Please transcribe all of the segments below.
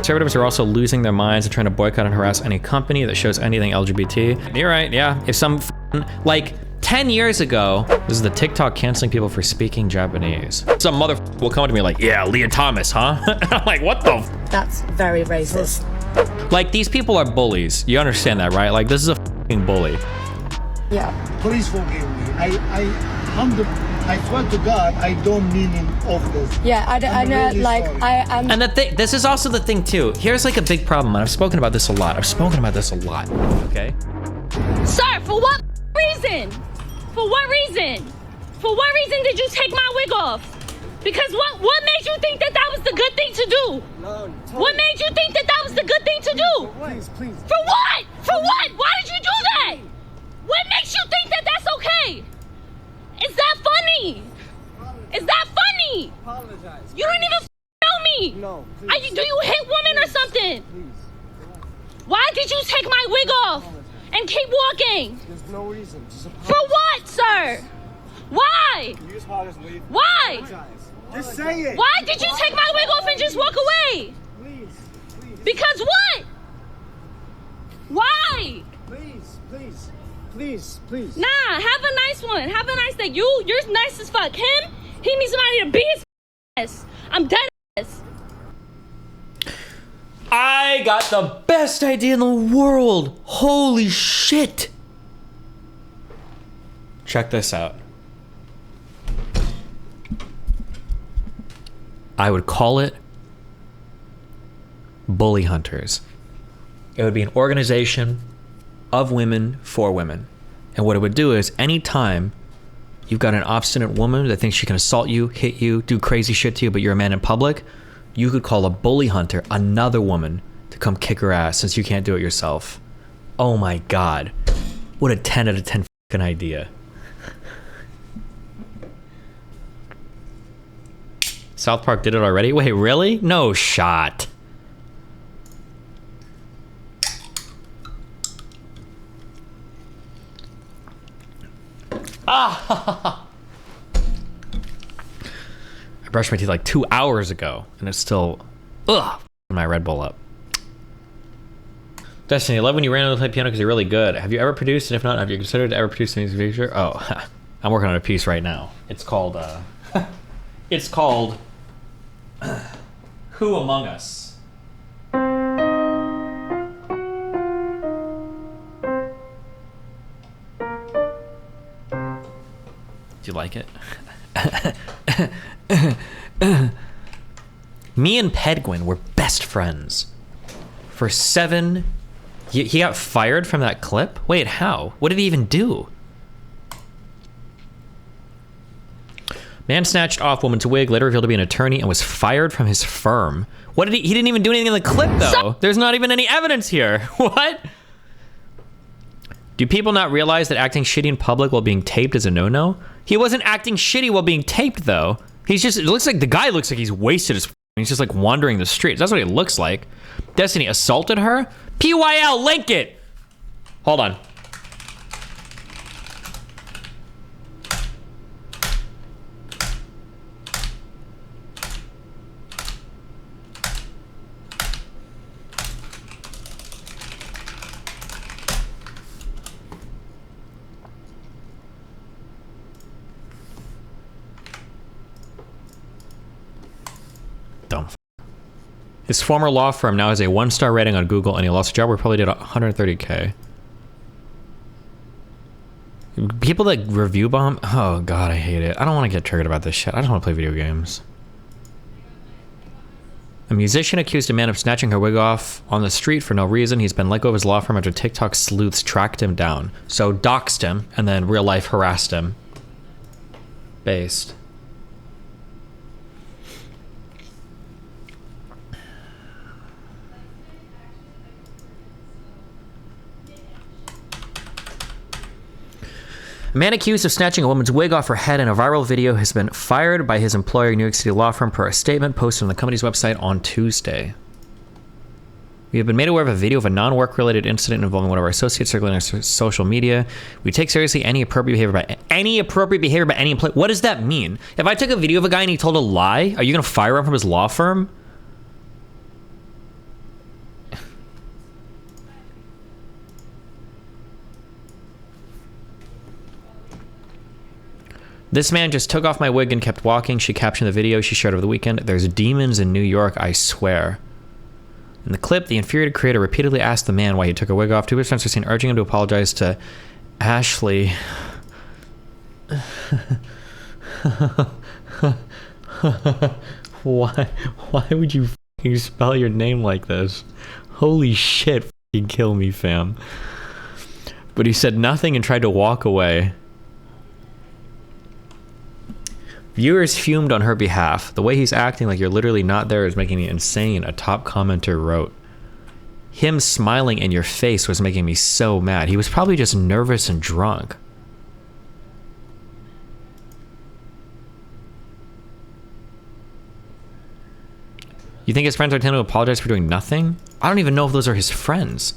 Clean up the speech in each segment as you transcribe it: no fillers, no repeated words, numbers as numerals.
conservatives are also losing their minds and trying to boycott and harass any company that shows anything LGBT. You're right, yeah. If some like 10 years ago, this is the TikTok canceling people for speaking Japanese. Some motherfucker will come to me like, yeah, Leah Thomas, huh? I'm like, what the That's very racist. Like, these people are bullies. You understand that, right? Like, this is a fucking bully. Yeah. Please forgive me. I swear to God, I don't mean of this. Yeah, I know, really like, sorry. I'm... And the thing, this is also the thing too. Here's like a big problem, and I've spoken about this a lot. Okay? Sir, for what reason? For what reason? For what reason did you take my wig off? Because what made you think that that was the good thing to do? No, What made you think that that was the good thing to do? Please. For what? For what? Why did you do that? What makes you think that that's okay? Is that funny? Is that funny? Apologize. You don't even know me. No, Do you hit women or something? Please. Why did you take my wig off and keep walking? There's no reason. Just For what, sir? Why? You just want to leave. Why? Just say it. Why did you take my wig off and just walk away? Please. Because what? Why? Please. Nah, have a nice one. Have a nice day. You're nice as fuck. Him, he needs somebody to beat his ass. I'm dead ass. I got the best idea in the world. Holy shit. Check this out. I would call it Bully Hunters. It would be an organization of women for women. And what it would do is anytime you've got an obstinate woman that thinks she can assault you, hit you, do crazy shit to you, but you're a man in public, you could call a bully hunter another woman to come kick her ass since you can't do it yourself. Oh my God. What a 10 out of 10 fucking idea. South Park did it already? Wait, really? No shot. I brushed my teeth like 2 hours ago, and it's still, my Red Bull up. Destiny, I love when you randomly play piano because you're really good. Have you ever produced, and if not, have you considered ever producing in the future? Oh, I'm working on a piece right now. It's called, Who Among Us? Do you like it? Me and Pedguin were best friends for 7. He got fired from that clip? Wait, how? What did he even do? Man snatched off woman's wig, later revealed to be an attorney, and was fired from his firm. What did he didn't even do anything in the clip, though. There's not even any evidence here. What? Do people not realize that acting shitty in public while being taped is a no-no? He wasn't acting shitty while being taped, though. He's just, it looks like the guy looks like he's wasted as he's just like wandering the streets. That's what it looks like. Destiny assaulted her? PYL, link it! Hold on. Dumb. His former law firm now has a 1-star rating on Google, and he lost a job where he probably did 130K. People that review bomb, oh God, I hate it. I don't want to get triggered about this shit. I just want to play video games. A musician accused a man of snatching her wig off on the street for no reason. He's been let go of his law firm after TikTok sleuths tracked him down. So doxed him, and then real life harassed him. Based. A man accused of snatching a woman's wig off her head in a viral video has been fired by his employer, New York City law firm, per a statement posted on the company's website on Tuesday. We have been made aware of a video of a non-work related incident involving one of our associates circulating on social media. We take seriously any appropriate behavior by any employee. What does that mean? If I took a video of a guy and he told a lie, are you going to fire him from his law firm? This man just took off my wig and kept walking. She captioned the video she shared over the weekend. There's demons in New York, I swear. In the clip, the infuriated creator repeatedly asked the man why he took her wig off. Two friends were seen urging him to apologize to Ashley. Why would you fucking spell your name like this? Holy shit, fucking kill me, fam. But he said nothing and tried to walk away. Viewers fumed on her behalf. The way he's acting like you're literally not there is making me insane, a top commenter wrote. Him smiling in your face was making me so mad. He was probably just nervous and drunk. You think his friends are telling him to apologize for doing nothing? I don't even know if those are his friends.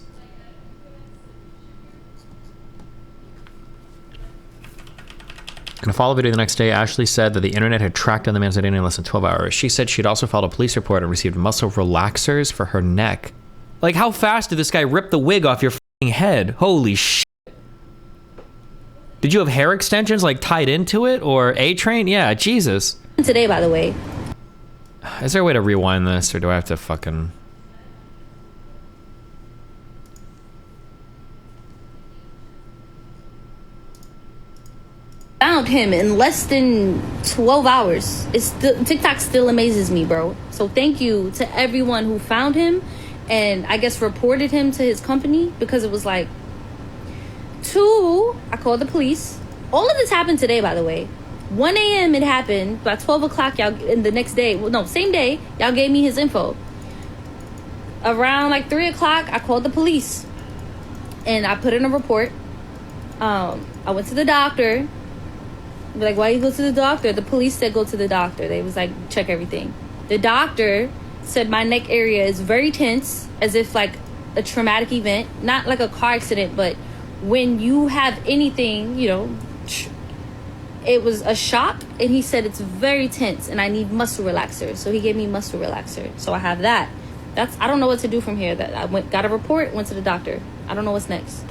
In a follow-up video the next day, Ashley said that the internet had tracked down the man's identity in less than 12 hours. She said she'd also filed a police report and received muscle relaxers for her neck. Like, how fast did this guy rip the wig off your fucking head? Holy shit. Did you have hair extensions, like, tied into it? Or A-Train? Yeah, Jesus. Today, by the way. Is there a way to rewind this, or do I have to fucking... Found him in less than 12 hours. TikTok still amazes me, bro. So thank you to everyone who found him and I guess reported him to his company, because it was like, 2, I called the police. All of this happened today, by the way. 1 a.m. it happened. By 12 o'clock, y'all, in the next day, well, no, same day, y'all gave me his info. Around like 3 o'clock, I called the police and I put in a report. I went to the doctor. Like, why you go to the doctor? The police said go to the doctor. They was like, check everything. The doctor said my neck area is very tense, as if like a traumatic event, not like a car accident, but when you have anything, you know, it was a shock. And he said it's very tense and I need muscle relaxer. So he gave me muscle relaxer. So I have that. I don't know what to do from here. That I got a report, went to the doctor. I don't know what's next.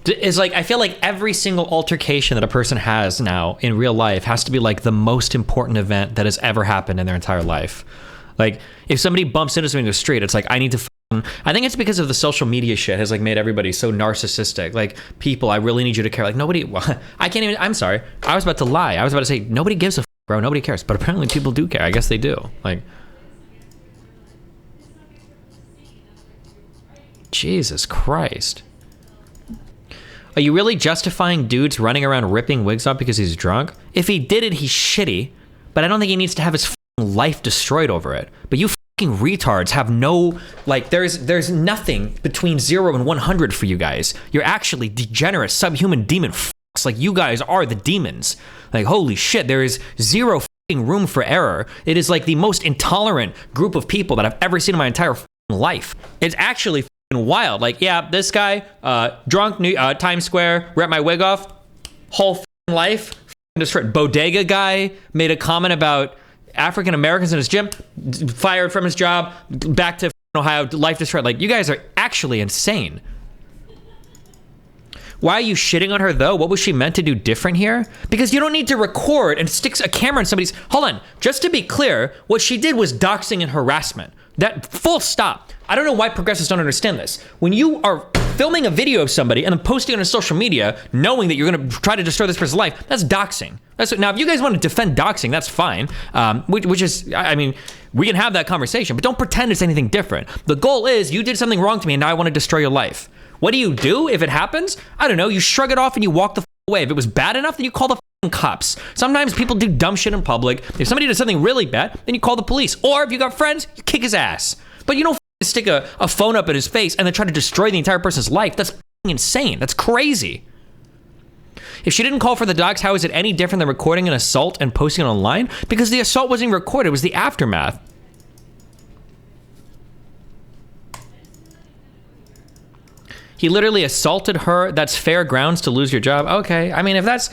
It's like, I feel like every single altercation that a person has now in real life has to be like the most important event that has ever happened in their entire life. Like, if somebody bumps into somebody in the street, it's like, I need to I think it's because of the social media shit has like made everybody so narcissistic. Like, people, I really need you to care. Like, nobody, I can't even, I'm sorry. I was about to lie. I was about to say, nobody gives a bro. Nobody cares. But apparently people do care. I guess they do. Like, Jesus Christ. Are you really justifying dudes running around ripping wigs off because he's drunk? If he did it, he's shitty, but I don't think he needs to have his life destroyed over it. But you fucking retards have no, like, there's nothing between 0 and 100 for you guys. You're actually degenerate, subhuman demon fucks. Like, you guys are the demons. Like, holy shit, there is zero fucking room for error. It is like the most intolerant group of people that I've ever seen in my entire life. It's actually wild. Like, yeah, this guy, drunk, Times Square, ripped my wig off, whole life destroyed. Bodega guy made a comment about African Americans in his gym, fired from his job, back to Ohio, life destroyed. Like, you guys are actually insane. Why are you shitting on her though? What was she meant to do different here? Because you don't need to record and stick a camera in somebody's, hold on, just to be clear, what she did was doxing and harassment. That, full stop. I don't know why progressives don't understand this. When you are filming a video of somebody and then posting it on social media, knowing that you're gonna try to destroy this person's life, that's doxing. Now, if you guys want to defend doxing, that's fine. Which is, I mean, we can have that conversation, but don't pretend it's anything different. The goal is, you did something wrong to me and now I want to destroy your life. What do if it happens? I don't know, you shrug it off and you walk the away. If it was bad enough, then you call the cops. Sometimes people do dumb shit in public. If somebody does something really bad, then you call the police. Or if you got friends, you kick his ass. But you don't stick a phone up at his face and then try to destroy the entire person's life. That's insane. That's crazy. If she didn't call for the docs, how is it any different than recording an assault and posting it online? Because the assault wasn't recorded, it was the aftermath. He literally assaulted her. That's fair grounds to lose your job. Okay, I mean, if that's,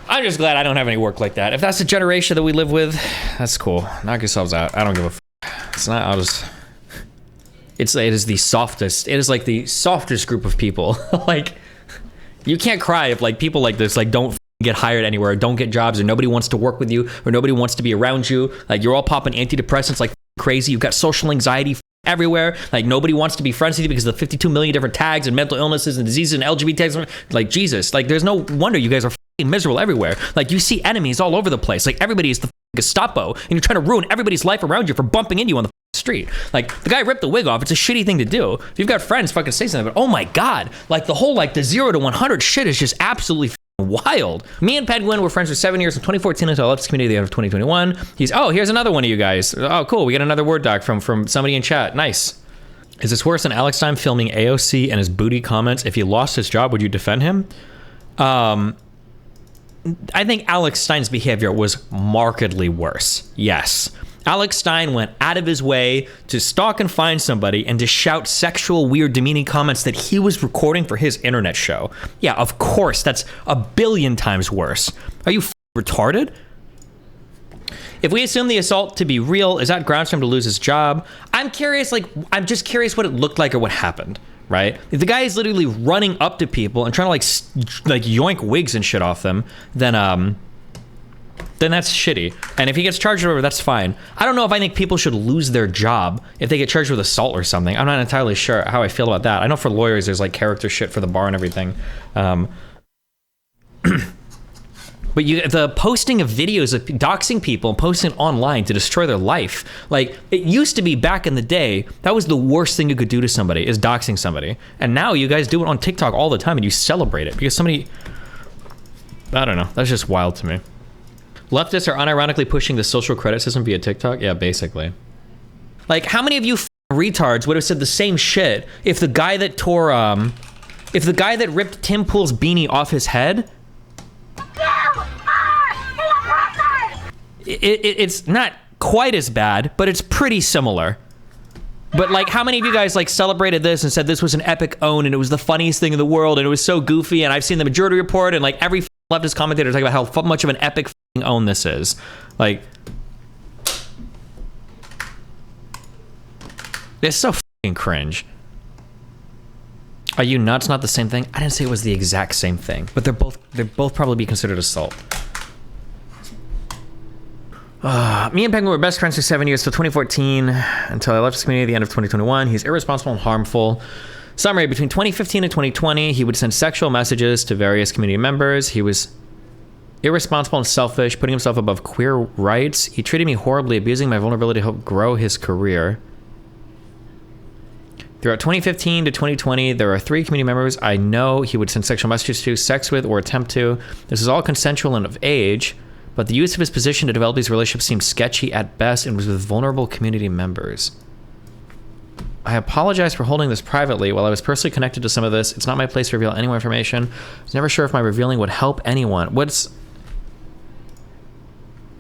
I'm just glad I don't have any work like that. If that's the generation that we live with, that's cool. Knock yourselves out. I don't give a f. It's not, I'll just, it is the softest. It is like the softest group of people. Like, You can't cry if like people like this like don't get hired anywhere, or don't get jobs, or nobody wants to work with you, or nobody wants to be around you. Like you're all popping antidepressants like crazy. You've got social anxiety everywhere. Like nobody wants to be friends with you because of the 52 million different tags and mental illnesses and diseases and LGBT tags. Like Jesus, like there's no wonder you guys are miserable everywhere. Like you see enemies all over the place. Like everybody is the Gestapo, and you're trying to ruin everybody's life around you for bumping into you on the street. Like the guy ripped the wig off. It's a shitty thing to do. If you've got friends, fucking say something. But oh my god, like the whole like the 0 to 100 shit is just absolutely wild. Me and Penguin were friends for 7 years from 2014 until I left the community at the end of 2021. Here's another one of you guys. Oh cool, we got another Word doc from somebody in chat. Nice. Is this worse than Alex Stein filming AOC and his booty comments? If he lost his job, would you defend him? I think Alex Stein's behavior was markedly worse. Yes. Alex Stein went out of his way to stalk and find somebody and to shout sexual, weird, demeaning comments that he was recording for his internet show. Yeah, of course, that's a billion times worse. Are you retarded? If we assume the assault to be real, is that grounds for him to lose his job? I'm just curious what it looked like or what happened, right? If the guy is literally running up to people and trying to like yoink wigs and shit off them, then that's shitty. And if he gets charged over, that's fine. I don't know if I think people should lose their job if they get charged with assault or something. I'm not entirely sure how I feel about that. I know for lawyers, there's like character shit for the bar and everything. But the posting of videos of doxing people and posting it online to destroy their life. Like, it used to be back in the day, that was the worst thing you could do to somebody, is doxing somebody. And now you guys do it on TikTok all the time and you celebrate it because somebody, I don't know, that's just wild to me. Leftists are unironically pushing the social credit system via TikTok? Yeah, basically. Like, how many of you retards would have said the same shit if the guy that ripped Tim Pool's beanie off his head? It's not quite as bad, but it's pretty similar. But like, how many of you guys like celebrated this and said this was an epic own and it was the funniest thing in the world and it was so goofy, and I've seen the Majority Report and like every leftist commentator talking about how much of an epic own this is. Like, it's so fucking cringe. Are you nuts? Not the same thing? I didn't say it was the exact same thing, but they're both probably be considered assault. Me and Penguin were best friends for 7 years, till 2014, until I left his community at the end of 2021. He's irresponsible and harmful. Summary, between 2015 and 2020, he would send sexual messages to various community members. He was irresponsible and selfish, putting himself above queer rights. He treated me horribly, abusing my vulnerability to help grow his career. Throughout 2015 to 2020, there are 3 community members I know he would send sexual messages to, sex with, or attempt to. This is all consensual and of age, but the use of his position to develop these relationships seemed sketchy at best and was with vulnerable community members. I apologize for holding this privately. While I was personally connected to some of this, it's not my place to reveal any more information. I was never sure if my revealing would help anyone. It's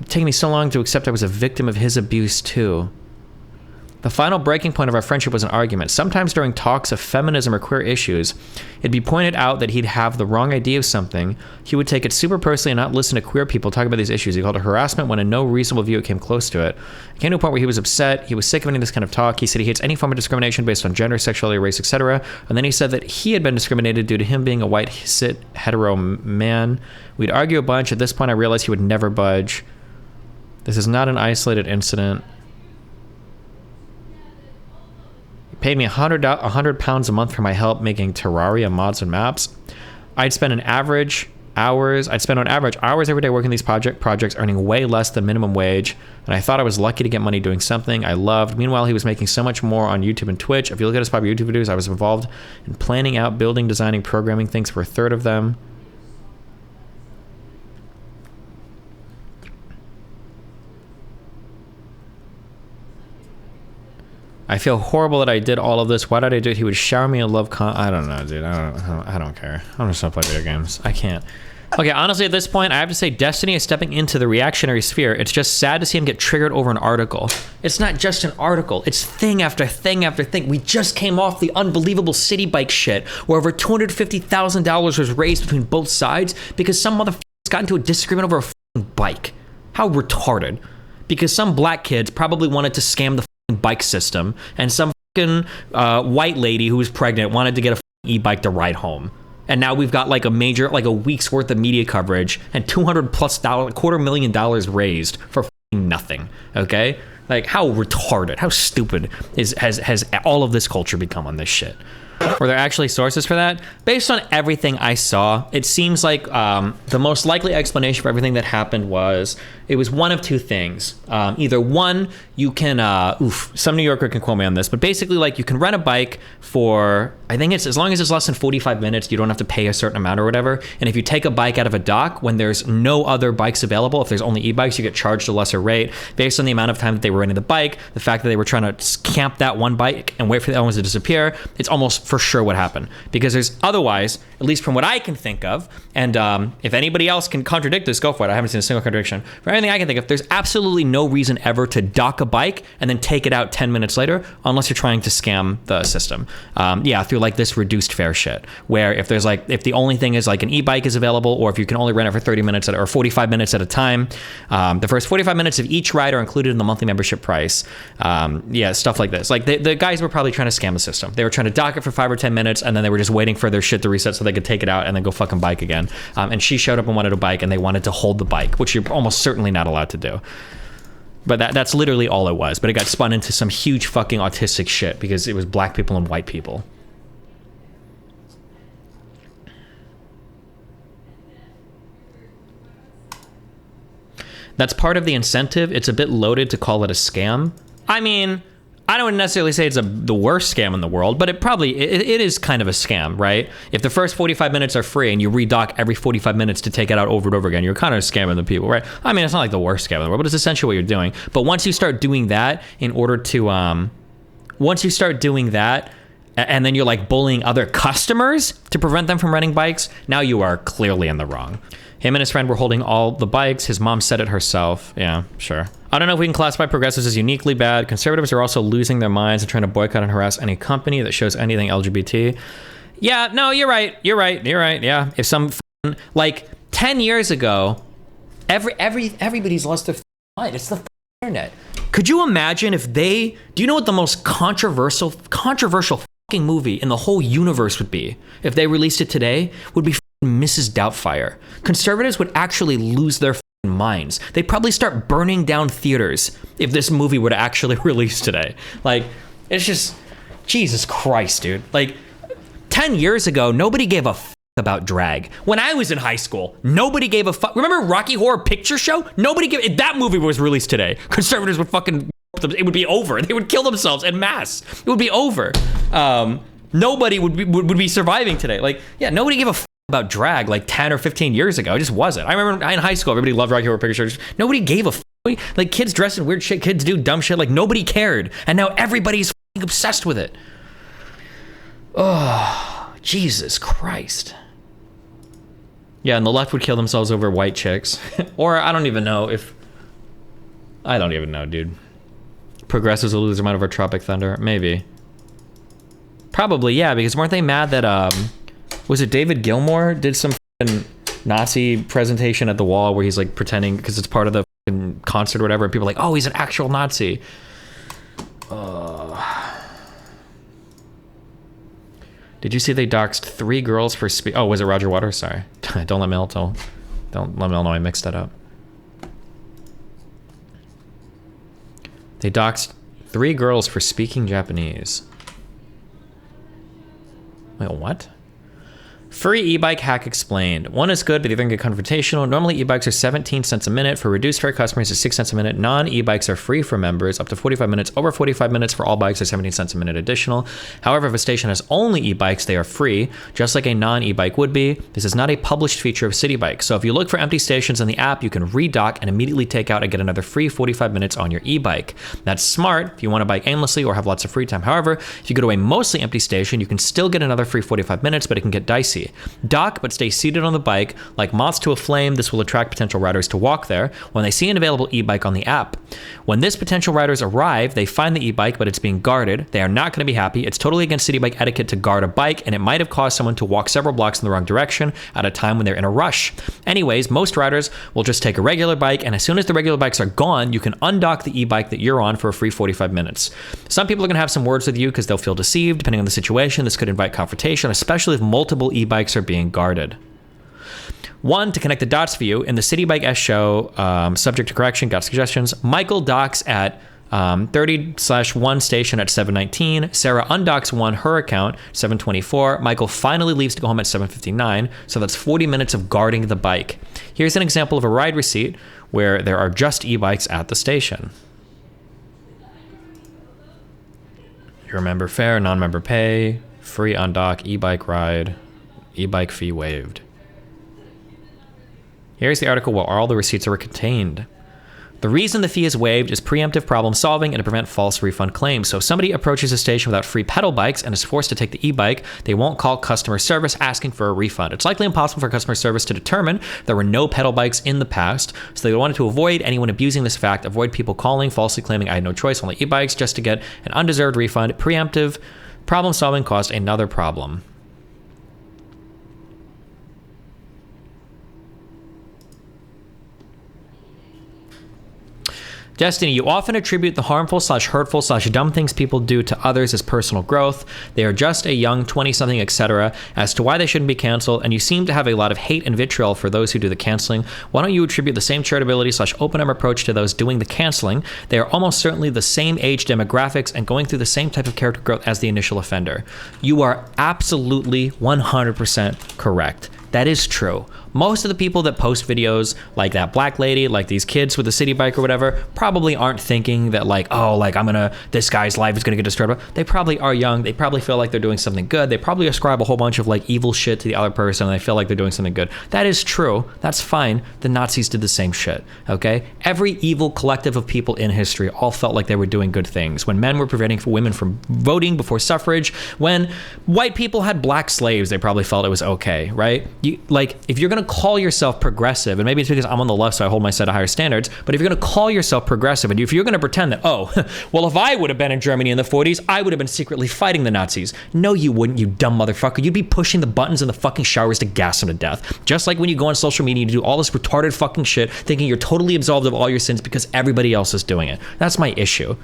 taking me so long to accept I was a victim of his abuse too. The final breaking point of our friendship was an argument. Sometimes during talks of feminism or queer issues, it'd be pointed out that he'd have the wrong idea of something. He would take it super personally and not listen to queer people talk about these issues. He called it harassment when in no reasonable view it came close to it. It came to a point where he was upset. He was sick of any of this kind of talk. He said he hates any form of discrimination based on gender, sexuality, race, etc. And then he said that he had been discriminated due to him being a white, cis, hetero man. We'd argue a bunch. At this point, I realized he would never budge. This is not an isolated incident. Paid me £100 a month for my help making Terraria mods and maps. I'd spend on average hours every day working these projects, earning way less than minimum wage, and I thought I was lucky to get money doing something I loved. Meanwhile, he was making so much more on YouTube and Twitch. If you look at his popular YouTube videos, I was involved in planning out, building, designing, programming things for a third of them. I feel horrible that I did all of this. Why did I do it? He would shower me in love. I don't know, dude. I don't care. I'm just gonna play video games. I can't. Okay, honestly, at this point, I have to say Destiny is stepping into the reactionary sphere. It's just sad to see him get triggered over an article. It's not just an article. It's thing after thing after thing. We just came off the unbelievable city bike shit, where over $250,000 was raised between both sides because some motherfuckers got into a disagreement over a bike. How retarded. Because some black kids probably wanted to scam the bike system, and some fucking white lady who was pregnant wanted to get a e-bike to ride home. And now we've got like a week's worth of media coverage and $200,000+ raised for nothing. Okay, like how retarded, how stupid has all of this culture become on this shit? Were there actually sources for that? Based on everything I saw, it seems like the most likely explanation for everything that happened was it was one of two things. Either one, you can, some New Yorker can quote me on this, but basically like you can rent a bike for, I think it's as long as it's less than 45 minutes, you don't have to pay a certain amount or whatever. And if you take a bike out of a dock when there's no other bikes available, if there's only e-bikes, you get charged a lesser rate based on the amount of time that they were renting the bike, the fact that they were trying to camp that one bike and wait for the other ones to disappear. It's almost for sure what happened, because there's otherwise, at least from what I can think of, and if anybody else can contradict this, go for it. I haven't seen a single contradiction. For anything I can think of, there's absolutely no reason ever to dock a bike and then take it out 10 minutes later, unless you're trying to scam the system. Through like this reduced fare shit, where if the only thing is like an e-bike is available, or if you can only rent it for 30 minutes or 45 minutes at a time, the first 45 minutes of each ride are included in the monthly membership price. Stuff like this. Like the guys were probably trying to scam the system. They were trying to dock it for 5 or 10 minutes, and then they were just waiting for their shit to reset so they could take it out and then go fucking bike again. And she showed up and wanted a bike, and they wanted to hold the bike, which you're almost certainly not allowed to do. But that's literally all it was. But it got spun into some huge fucking autistic shit because it was black people and white people. That's part of the incentive. It's a bit loaded to call it a scam. I mean, I don't necessarily say it's the worst scam in the world, but it is kind of a scam, right? If the first 45 minutes are free and you redock every 45 minutes to take it out over and over again, you're kind of scamming the people, right? I mean, it's not like the worst scam in the world, but it's essentially what you're doing. But once you start doing that and then you're like bullying other customers to prevent them from renting bikes, now you are clearly in the wrong. Him and his friend were holding all the bikes. His mom said it herself. Yeah, sure. I don't know if we can classify progressives as uniquely bad. Conservatives are also losing their minds and trying to boycott and harass any company that shows anything LGBT. Yeah, no, you're right. Yeah, if some like 10 years ago, everybody's lost their mind. It's the internet. Could you imagine if do you know what the most controversial fucking movie in the whole universe would be if they released it today? Would be Mrs. Doubtfire. Conservatives would actually lose their minds. They'd probably start burning down theaters if this movie were to actually release today. Like, it's just, Jesus Christ, dude. Like, 10 years ago, nobody gave a about drag. When I was in high school, nobody gave a fuck. Remember Rocky Horror Picture Show? If that movie was released today, conservatives would fucking, it would be over. They would kill themselves en masse. It would be over. Nobody would be surviving today. Like, yeah, nobody gave a about drag like 10 or 15 years ago. It just wasn't. I remember in high school, everybody loved Rocky Horror Picture Show. Nobody gave a like, kids dress in weird shit, kids do dumb shit, like nobody cared. And now everybody's obsessed with it. Oh, Jesus Christ. Yeah, and the left would kill themselves over white chicks. Or I don't even know, dude. Progressives will lose their mind over Tropic Thunder. Maybe. Probably, yeah, because weren't they mad that, was it David Gilmour did some Nazi presentation at the wall where he's like pretending, because it's part of the concert or whatever, and people are like, oh, he's an actual Nazi. Did you see they doxed 3 girls for oh, was it Roger Waters? Sorry. Don't let Mel know I mixed that up. They doxed 3 girls for speaking Japanese. Wait, what? Free e-bike hack explained. One is good, but the other can get confrontational. Normally, e-bikes are 17 cents a minute. For reduced fare customers, it's 6 cents a minute. Non-e-bikes are free for members, up to 45 minutes. Over 45 minutes for all bikes are 17 cents a minute additional. However, if a station has only e-bikes, they are free, just like a non-e-bike would be. This is not a published feature of City Bike. So if you look for empty stations in the app, you can redock and immediately take out and get another free 45 minutes on your e-bike. That's smart if you want to bike aimlessly or have lots of free time. However, if you go to a mostly empty station, you can still get another free 45 minutes, but it can get dicey. Dock, but stay seated on the bike. Like moths to a flame, this will attract potential riders to walk there when they see an available e-bike on the app. When this potential riders arrive, they find the e-bike, but it's being guarded. They are not going to be happy. It's totally against City Bike etiquette to guard a bike, and it might have caused someone to walk several blocks in the wrong direction at a time when they're in a rush. Anyways, most riders will just take a regular bike, and as soon as the regular bikes are gone, you can undock the e-bike that you're on for a free 45 minutes. Some people are going to have some words with you because they'll feel deceived. Depending on the situation, this could invite confrontation, especially if multiple e-bikes e-bikes are being guarded. One, to connect the dots for you, in the City Bike S show, subject to correction, got suggestions. Michael docks at 30/1 station at 7:19. Sarah undocks her account, 7:24. Michael finally leaves to go home at 7:59. So that's 40 minutes of guarding the bike. Here's an example of a ride receipt where there are just e-bikes at the station. Your member fare, non-member pay, free undock, e-bike ride, e-bike fee waived. Here's the article where all the receipts are contained. The reason the fee is waived is preemptive problem solving and to prevent false refund claims. So if somebody approaches a station without free pedal bikes and is forced to take the e-bike, they won't call customer service asking for a refund. It's likely impossible for customer service to determine there were no pedal bikes in the past, so they wanted to avoid anyone abusing this fact, avoid people calling, falsely claiming I had no choice, only e-bikes, just to get an undeserved refund. Preemptive problem solving caused another problem. Destiny, you often attribute the harmful/hurtful/dumb things people do to others as personal growth. They are just a young 20-something, etc. as to why they shouldn't be canceled, and you seem to have a lot of hate and vitriol for those who do the canceling. Why don't you attribute the same charitability/open-arm approach to those doing the canceling? They are almost certainly the same age demographics and going through the same type of character growth as the initial offender. You are absolutely 100% correct. That is true. Most of the people that post videos like that black lady, like these kids with the city bike or whatever, probably aren't thinking that like, oh, like this guy's life is gonna get destroyed. They probably are young. They probably feel like they're doing something good. They probably ascribe a whole bunch of like evil shit to the other person and they feel like they're doing something good. That is true. That's fine. The Nazis did the same shit, okay? Every evil collective of people in history all felt like they were doing good things. When men were preventing women from voting before suffrage, when white people had black slaves, they probably felt it was okay, right? If you're gonna call yourself progressive, and maybe it's because I'm on the left so I hold my set of higher standards, but if you're going to call yourself progressive and if you're going to pretend that, oh, well, if I would have been in Germany in the 40s, I would have been secretly fighting the Nazis. No, you wouldn't, you dumb motherfucker. You'd be pushing the buttons in the fucking showers to gas them to death. Just like when you go on social media and you do all this retarded fucking shit thinking you're totally absolved of all your sins because everybody else is doing it. That's my issue.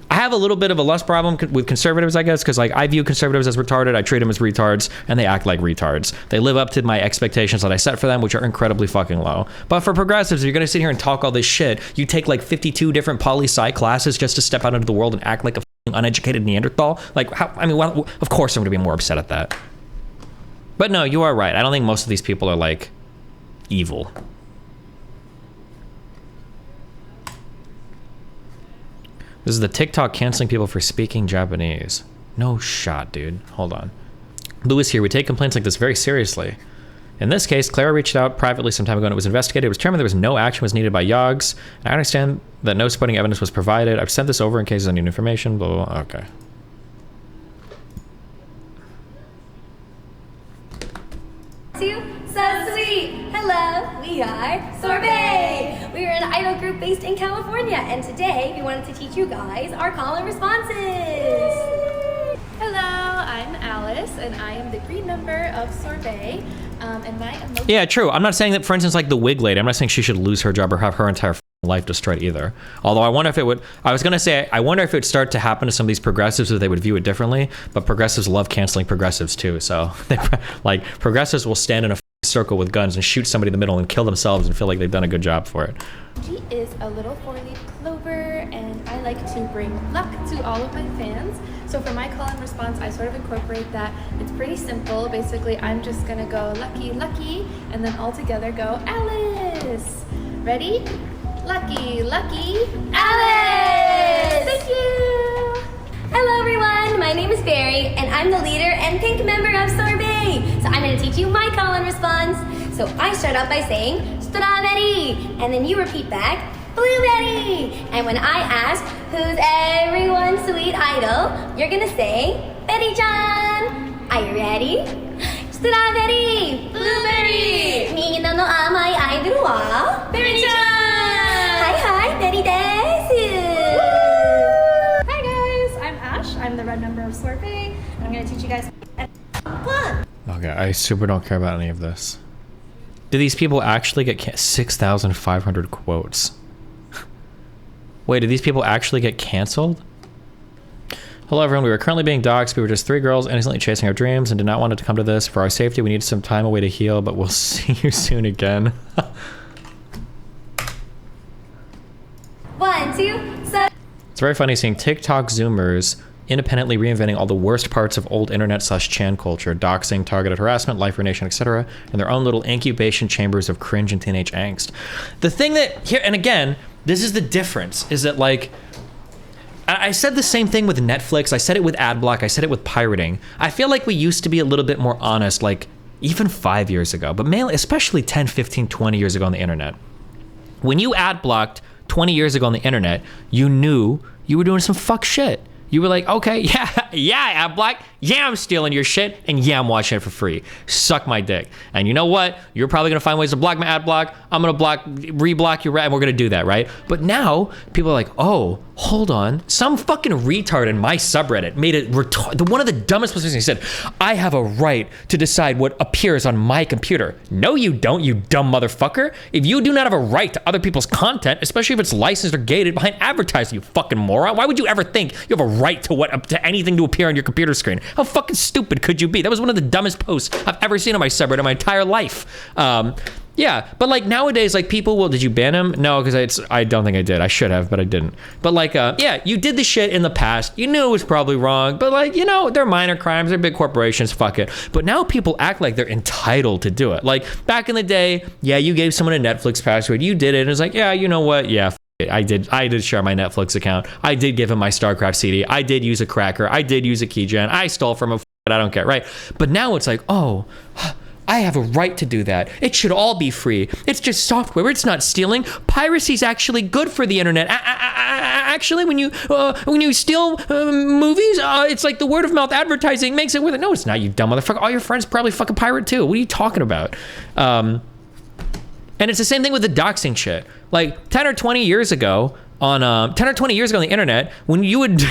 I have a little bit of a less problem with conservatives, I guess, because like I view conservatives as retarded. I treat them as retards, and they act like retards. They live up to my expectations that I set for them, which are incredibly fucking low. But for progressives, if you're gonna sit here and talk all this shit, you take like 52 different poli-sci classes just to step out into the world and act like a fucking uneducated Neanderthal. Like, well, of course I'm gonna be more upset at that. But no, you are right. I don't think most of these people are like evil. This is the TikTok canceling people for speaking Japanese. No shot, dude. Hold on. Lewis here. We take complaints like this very seriously. In this case, Clara reached out privately some time ago and it was investigated. It was determined there was no action was needed by Yogs. I understand that no supporting evidence was provided. I've sent this over in case I need information. Blah, blah, blah. Okay. So sweet! Hello, we are Sorbet! We are an idol group based in California, and today we wanted to teach you guys our call and responses! Hello, I'm Alice, and I am the green member of Sorbet, and my emotion... Yeah, true. I'm not saying that, for instance, like the wig lady, I'm not saying she should lose her job or have her entire life destroyed either. Although I wonder if it would, I was going to say, I wonder if it would start to happen to some of these progressives if they would view it differently, but progressives love canceling progressives too, so they, like, progressives will stand in a circle with guns and shoot somebody in the middle and kill themselves and feel like they've done a good job for it. She is a little four-leaf clover, and I like to bring luck to all of my fans. So for my call and response, I sort of incorporate that. It's pretty simple. Basically, I'm just gonna go lucky, lucky, and then all together go Alice. Ready? Lucky, lucky, Alice! Thank you! Hello everyone, my name is Barry, and I'm the leader and pink member of Sorbet. So I'm going to teach you my call and response. So I start out by saying, strawberry, and then you repeat back, blueberry. And when I ask, who's everyone's sweet idol, you're going to say, Betty-chan. Are you ready? Strawberry, blueberry. みんなの甘いアイドルは Berry-chan. Hi, Betty desu. Hi guys, I'm Ash. I'm the red member of Sorbet, and I'm gonna teach you guys... Okay, I super don't care about any of this. Do these people actually get 6,500 quotes? Wait, do these people actually get canceled? Hello everyone, we were currently being doxxed. We were just 3 girls innocently chasing our dreams and did not want it to come to this. For our safety, we needed some time away to heal, but we'll see you soon again. 1, 2, so. It's very funny seeing TikTok Zoomers independently reinventing all the worst parts of old internet/chan culture, doxing, targeted harassment, life ruination, etc., in their own little incubation chambers of cringe and teenage angst. The thing that here, and again, this is the difference, is that like, I said the same thing with Netflix, I said it with AdBlock, I said it with pirating. I feel like we used to be a little bit more honest, like even 5 years ago, but mainly, especially 10, 15, 20 years ago on the internet. When you AdBlocked 20 years ago on the internet, you knew you were doing some fuck shit. You were like, okay, yeah, AdBlock, yeah, I'm stealing your shit, and yeah, I'm watching it for free. Suck my dick. And you know what? You're probably gonna find ways to block my AdBlock. I'm gonna reblock your, and we're gonna do that, right? But now, people are like, oh, hold on. Some fucking retard in my subreddit made it one of the dumbest posts. He said, I have a right to decide what appears on my computer. No, you don't, you dumb motherfucker. If you do not have a right to other people's content, especially if it's licensed or gated behind advertising, you fucking moron, why would you ever think you have a right to anything to appear on your computer screen? How fucking stupid could you be? That was one of the dumbest posts I've ever seen on my subreddit in my entire life. Yeah, but like nowadays, like people will, did you ban him? No, because I don't think I did. I should have, but I didn't. But like, yeah, you did the shit in the past. You knew it was probably wrong, but like, you know, they're minor crimes, they're big corporations, fuck it. But now people act like they're entitled to do it. Like back in the day, yeah, you gave someone a Netflix password, you did it, and it's like, yeah, you know what? Yeah, I did share my Netflix account. I did give him my StarCraft CD. I did use a cracker. I did use a keygen. I stole from him. I don't care, right? But now it's like, oh, I have a right to do that. It should all be free. It's just software. It's not stealing. Piracy's actually good for the internet. Actually, when you steal movies, it's like the word of mouth advertising makes it worth it. No, it's not, you dumb motherfucker. All your friends probably fucking pirate too. What are you talking about? And it's the same thing with the doxing shit. Like 10 or 20 years ago on on the internet, when you would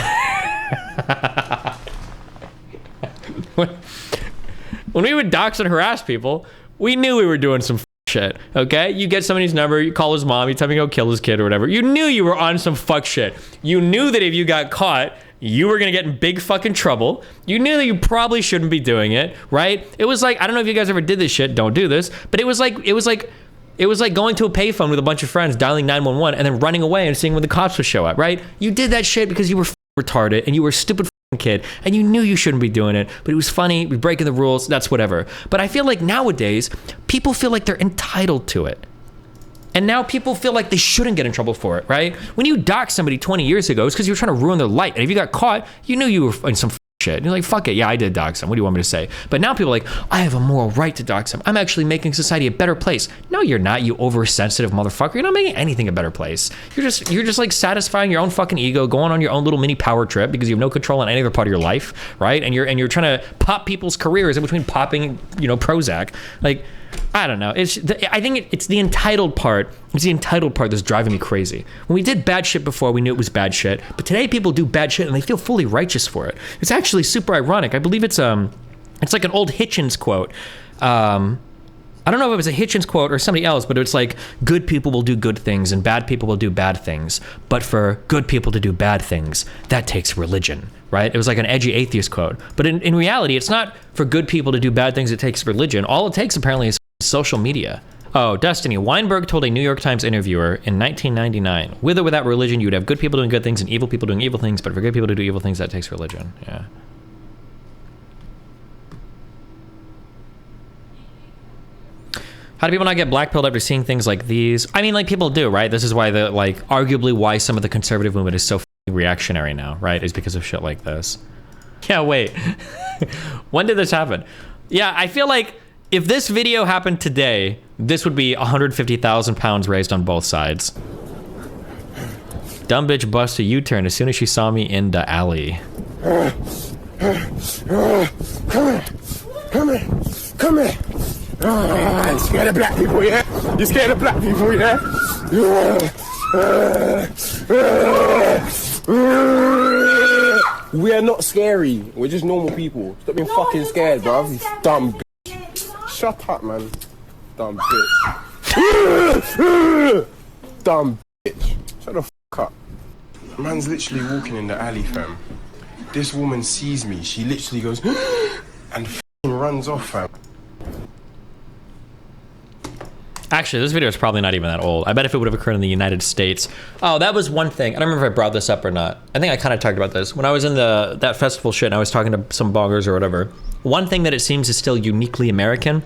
when we would dox and harass people, we knew we were doing some shit, okay? You get somebody's number, you call his mom, you tell him to go kill his kid or whatever. You knew you were on some fuck shit. You knew that if you got caught, you were gonna get in big fucking trouble. You knew that you probably shouldn't be doing it, right? It was like, I don't know if you guys ever did this shit, don't do this, but it was like going to a payphone with a bunch of friends, dialing 911, and then running away and seeing when the cops would show up, right? You did that shit because you were retarded and you were a stupid kid and you knew you shouldn't be doing it, but it was funny, we breaking the rules, that's whatever. But I feel like nowadays, people feel like they're entitled to it. And now people feel like they shouldn't get in trouble for it, right? When you doxed somebody 20 years ago, it's because you were trying to ruin their life. And if you got caught, you knew you were in some shit. And you're like, fuck it, yeah, I did dox them. What do you want me to say? But now people are like, I have a moral right to dox them. I'm actually making society a better place. No, you're not, you oversensitive motherfucker. You're not making anything a better place. You're just like satisfying your own fucking ego, going on your own little mini power trip because you have no control on any other part of your life, right? And you're trying to pop people's careers in between popping, you know, Prozac. Like, I don't know. I think it's the entitled part. It's the entitled part that's driving me crazy. When we did bad shit before, we knew it was bad shit. But today people do bad shit and they feel fully righteous for it. It's actually super ironic. I believe it's like an old Hitchens quote. I don't know if it was a Hitchens quote or somebody else, but it's like, good people will do good things and bad people will do bad things. But for good people to do bad things, that takes religion, right? It was like an edgy atheist quote. But in reality, it's not for good people to do bad things, it takes religion. All it takes apparently is social media. Oh, Destiny. Weinberg told a New York Times interviewer in 1999, with or without religion, you would have good people doing good things and evil people doing evil things, but for good people to do evil things, that takes religion. Yeah. How do people not get blackpilled after seeing things like these? I mean, like, people do, right? This is why arguably why some of the conservative movement is so reactionary now, right? Is because of shit like this. Yeah, wait. When did this happen? Yeah, I feel like if this video happened today, this would be 150,000 pounds raised on both sides. Dumb bitch bust a U-turn as soon as she saw me in the alley. Come here. You scared of black people, yeah? You scared of black people, yeah? We are not scary. We're just normal people. Stop being fucking scared, bruv. You dumb bitch. Shut up, man. Dumb bitch. Dumb bitch. Shut the fuck up. Man's literally walking in the alley, fam. This woman sees me. She literally goes and f***ing runs off, fam. Actually, this video is probably not even that old. I bet if it would have occurred in the United States. Oh, that was one thing. I don't remember if I brought this up or not. I think I kind of talked about this. When I was in that festival shit and I was talking to some bloggers or whatever, one thing that it seems is still uniquely American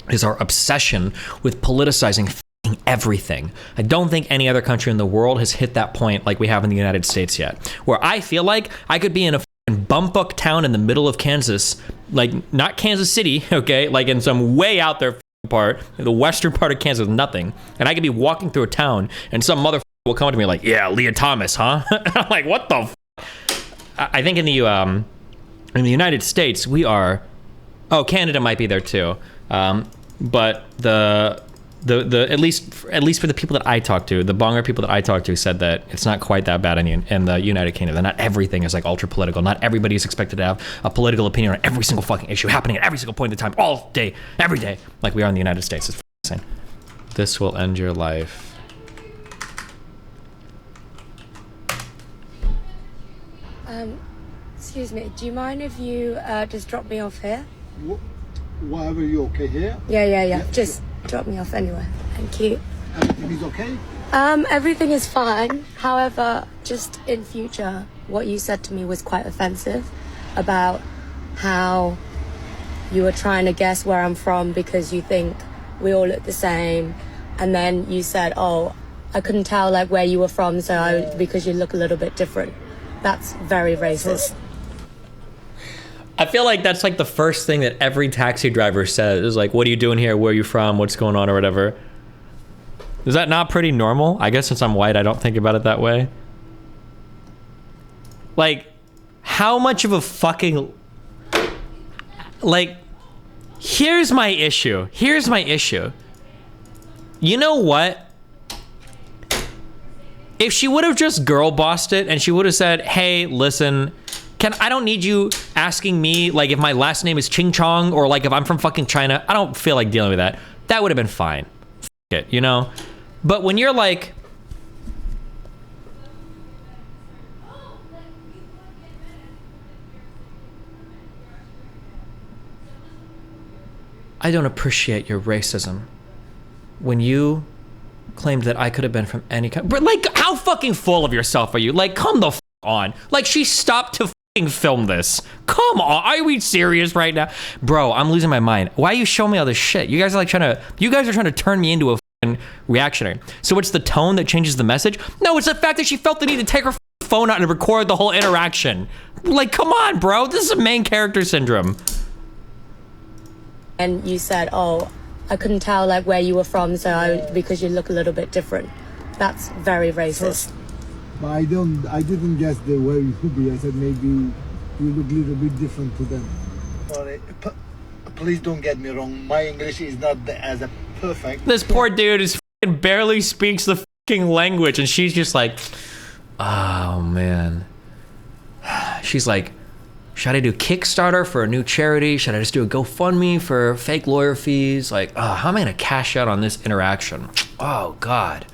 is our obsession with politicizing f***ing everything. I don't think any other country in the world has hit that point like we have in the United States yet, where I feel like I could be in a bumfuck town in the middle of Kansas, like not Kansas City, okay, like in some way out there part, the western part of Kansas, nothing, and I could be walking through a town and some motherfucker will come to me like, yeah, Leah Thomas, huh? I'm like, what the f? I think in the United States we are, oh, Canada might be there too, but the at least for the people that I talk to, the bonger people that I talk to said that it's not quite that bad in the United Kingdom. That not everything is like ultra political. Not everybody is expected to have a political opinion on every single fucking issue happening at every single point in time, all day, every day, like we are in the United States. It's insane. This will end your life. Excuse me, do you mind if you just drop me off here? Whatever, you okay here? Yeah. Just drop me off anyway. Thank you. Everything is okay? Everything is fine. However, just in future, what you said to me was quite offensive about how you were trying to guess where I'm from because you think we all look the same. And then you said, oh, I couldn't tell like where you were from because you look a little bit different. That's very racist. I feel like that's like the first thing that every taxi driver says is like, what are you doing here? Where are you from? What's going on or whatever. Is that not pretty normal? I guess since I'm white, I don't think about it that way. Like, how much of a fucking... Like, here's my issue. You know what? If she would have just girl bossed it and she would have said, hey, listen... I don't need you asking me, like, if my last name is Ching Chong or, like, if I'm from fucking China. I don't feel like dealing with that. That would have been fine. F it, you know? But when you're like... I don't appreciate your racism. When you claimed that I could have been from any country... But, like, how fucking full of yourself are you? Like, come the f on. Like, she stopped to film this. Come on, are we serious right now? Bro, I'm losing my mind. Why are you showing me all this shit? You guys are like trying to turn me into a fucking reactionary. So it's the tone that changes the message? No, it's the fact that she felt the need to take her phone out and record the whole interaction. Like, come on, bro. This is a main character syndrome. And you said, oh, I couldn't tell like where you were from because you look a little bit different. That's very racist. But I didn't guess the where you could be. I said maybe you look a little bit different to them. Sorry, please don't get me wrong. My English is not as a perfect. This poor dude is barely speaks the fucking language, and she's just like, oh man. She's like, should I do Kickstarter for a new charity? Should I just do a GoFundMe for fake lawyer fees? Like, oh, how am I gonna cash out on this interaction? Oh God.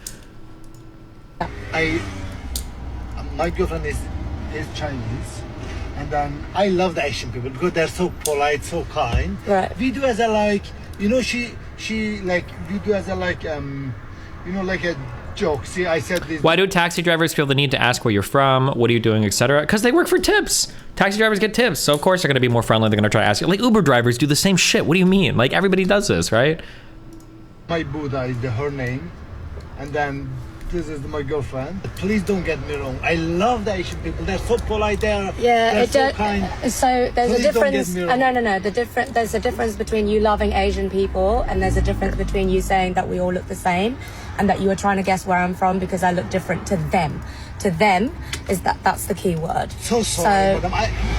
My girlfriend is Chinese, and then I love the Asian people because they're so polite, so kind. Right. We do as a like, you know, she like we do as a like you know, like a joke. See, I said this. Why do taxi drivers feel the need to ask where you're from, what are you doing, etc.? Because they work for tips. Taxi drivers get tips, so of course they're gonna be more friendly. They're gonna try to ask you. Like Uber drivers do the same shit. What do you mean? Like everybody does this, right? My Buddha is her name, and then this is my girlfriend. Please don't get me wrong. I love the Asian people. They're so polite. They're so kind. So there's Please a difference. don't get me wrong. No. There's a difference between you loving Asian people, and there's a difference between you saying that we all look the same, and that you were trying to guess where I'm from because I look different to them. To them, that's the key word. So sorry, madam.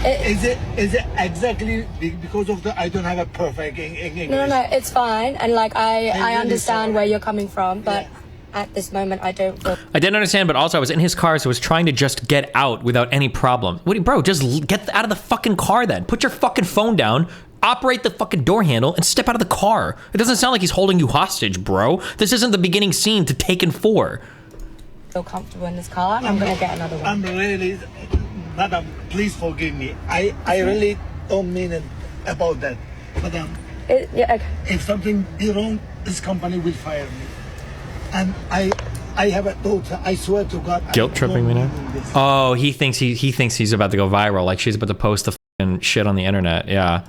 Is it exactly because of I don't have a perfect English? No, it's fine, and like I really understand sorry. where you're coming from, but. Yeah. At this moment, I don't feel... I didn't understand, but also I was in his car, so I was trying to just get out without any problem. What do you, bro, just get out of the fucking car then. Put your fucking phone down, operate the fucking door handle, and step out of the car. It doesn't sound like he's holding you hostage, bro. This isn't the beginning scene to Taken 4. Feel comfortable in this car, and I'm gonna get another one. I'm really... Madam, please forgive me. I really don't mean it about that. Madam, Yeah, okay. if something is wrong, this company will fire me. And I have a daughter. I swear to God. Guilt tripping me now? Oh, he thinks he's about to go viral. Like she's about to post the fucking shit on the internet. Yeah.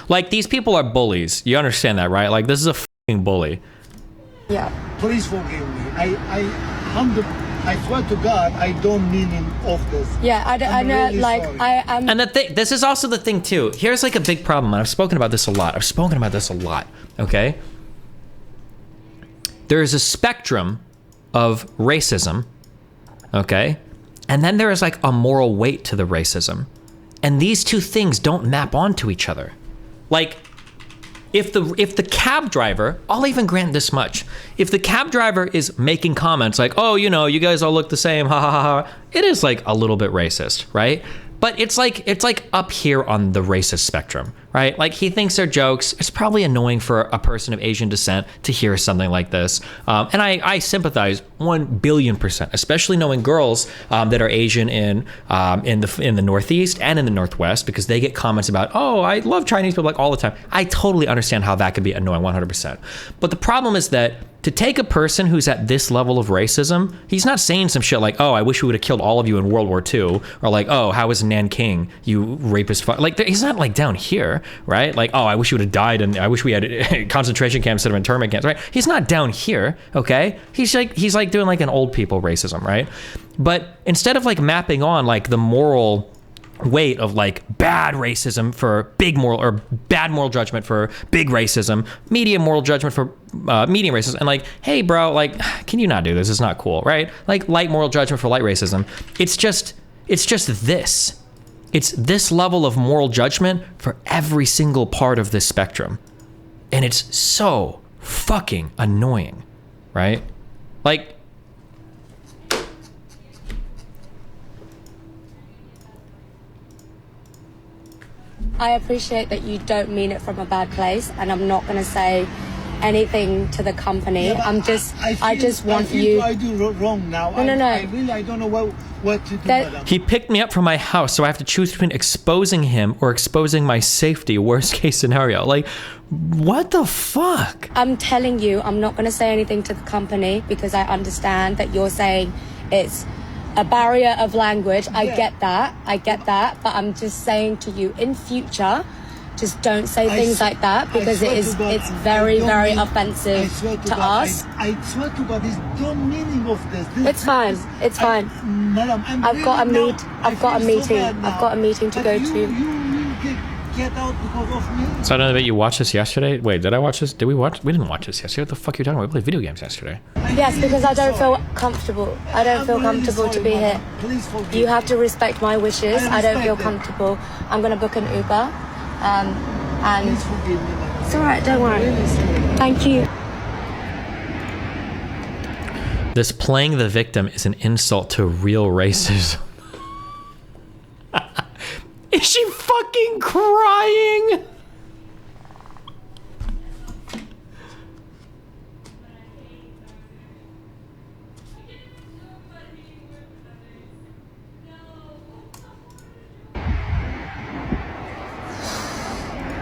Like these people are bullies. You understand that, right? Like this is a fucking bully. Yeah. Please forgive me. I swear to God, I don't mean it of this. Yeah, I know, really like, sorry. And the thing, this is also the thing too. Here's like a big problem, and I've spoken about this a lot. Okay? There is a spectrum of racism, okay? And then there is like a moral weight to the racism. And these two things don't map onto each other. Like, if the cab driver, I'll even grant this much. If the cab driver is making comments like, oh, you know, you guys all look the same, ha ha ha, it is like a little bit racist, right? But it's like up here on the racist spectrum, right? Like he thinks they're jokes. It's probably annoying for a person of Asian descent to hear something like this. And I sympathize 1,000,000,000%, especially knowing girls that are Asian in the Northeast and in the Northwest, because they get comments about, oh, I love Chinese people like all the time. I totally understand how that could be annoying 100%. But the problem is that to take a person who's at this level of racism, he's not saying some shit like, oh, I wish we would have killed all of you in World War II, or like, oh, how is Nanking, you rapist? Like, he's not like down here, right? Like, oh, I wish you would have died, and I wish we had concentration camps instead of internment camps, right? He's not down here, okay? He's like doing like an old people racism, right? But instead of like mapping on like the moral weight of like bad racism for big moral, or bad moral judgment for big racism, medium moral judgment for medium racism, and like, hey bro, like, can you not do this? It's not cool, right? Like light moral judgment for light racism. It's just this. It's this level of moral judgment for every single part of this spectrum. And it's so fucking annoying, right? Like, I appreciate that you don't mean it from a bad place, and I'm not going to say anything to the company. Yeah, I just want you. I do wrong now. No. I don't know what to do. Madam. he picked me up from my house, so I have to choose between exposing him or exposing my safety, worst case scenario. Like, what the fuck? I'm telling you, I'm not going to say anything to the company because I understand that you're saying it's a barrier of language. I get that. But I'm just saying to you, in future, just don't say things like that, because it's very, very offensive to us. I swear to God, there's no meaning of this. It's fine. It's fine. Madam, I've got a meeting. I've got a meeting to go to. You get out because of me. So I don't know that you watched this yesterday. Wait, did I watch this? Did we watch? We didn't watch this yesterday. What the fuck are you talking about? We played video games yesterday. Yes, because I don't feel comfortable. I don't feel comfortable to be here. Please forgive You have to respect my wishes. I don't feel respect it. comfortable. I'm gonna book an Uber, and Please forgive me, madam. it's all right. Don't worry. Thank you. This playing the victim is an insult to real racism. Is she fucking crying?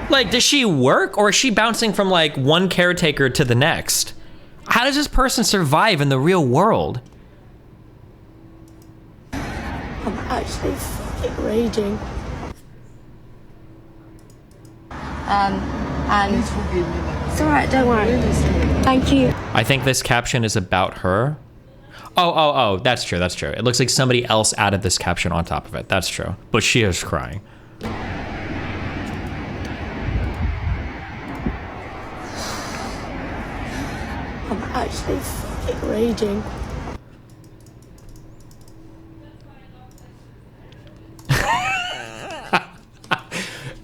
Like, does she work, or is she bouncing from like one caretaker to the next? How does this person survive in the real world? I'm actually fucking raging. And Please forgive me, madam. it's all right. Don't worry. Thank you. I think this caption is about her. Oh, that's true. It looks like somebody else added this caption on top of it. That's true. But she is crying. I'm actually fucking raging.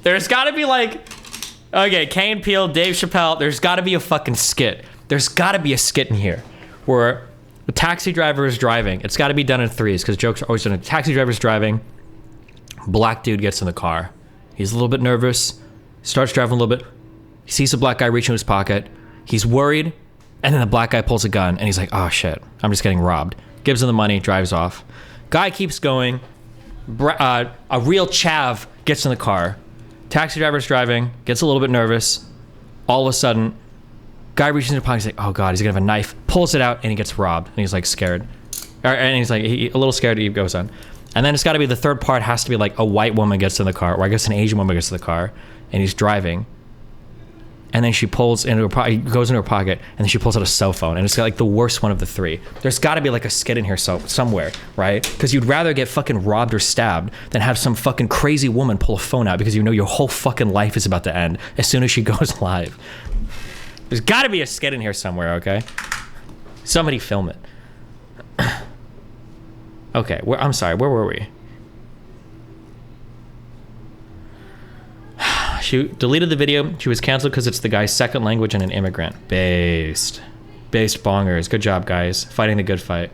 There's gotta be like, okay, Key and Peele, Dave Chappelle, there's gotta be a fucking skit. There's gotta be a skit in here where the taxi driver is driving. It's gotta be done in threes, because jokes are always done. Taxi driver's driving, black dude gets in the car. He's a little bit nervous, starts driving a little bit. He sees the black guy reach in his pocket. He's worried, and then the black guy pulls a gun, and he's like, oh shit, I'm just getting robbed. Gives him the money, drives off. Guy keeps going. A real chav gets in the car. Taxi driver's driving, gets a little bit nervous. All of a sudden, guy reaches into the pocket, he's like, oh God, he's gonna have a knife, pulls it out, and he gets robbed. And he's like scared. And he's like, a little scared, he goes on. And then it's gotta be, the third part has to be like a white woman gets in the car, or I guess an Asian woman gets in the car, and he's driving. And then she pulls into her goes into her pocket, and then she pulls out a cell phone, and it's like the worst one of the three. There's got to be like a skit in here somewhere, right? Because you'd rather get fucking robbed or stabbed than have some fucking crazy woman pull a phone out because you know your whole fucking life is about to end as soon as she goes live. There's got to be a skit in here somewhere, okay? Somebody film it. Okay, I'm sorry, where were we? She deleted the video. She was canceled because it's the guy's second language and an immigrant. Based bongers. Good job, guys. Fighting the good fight.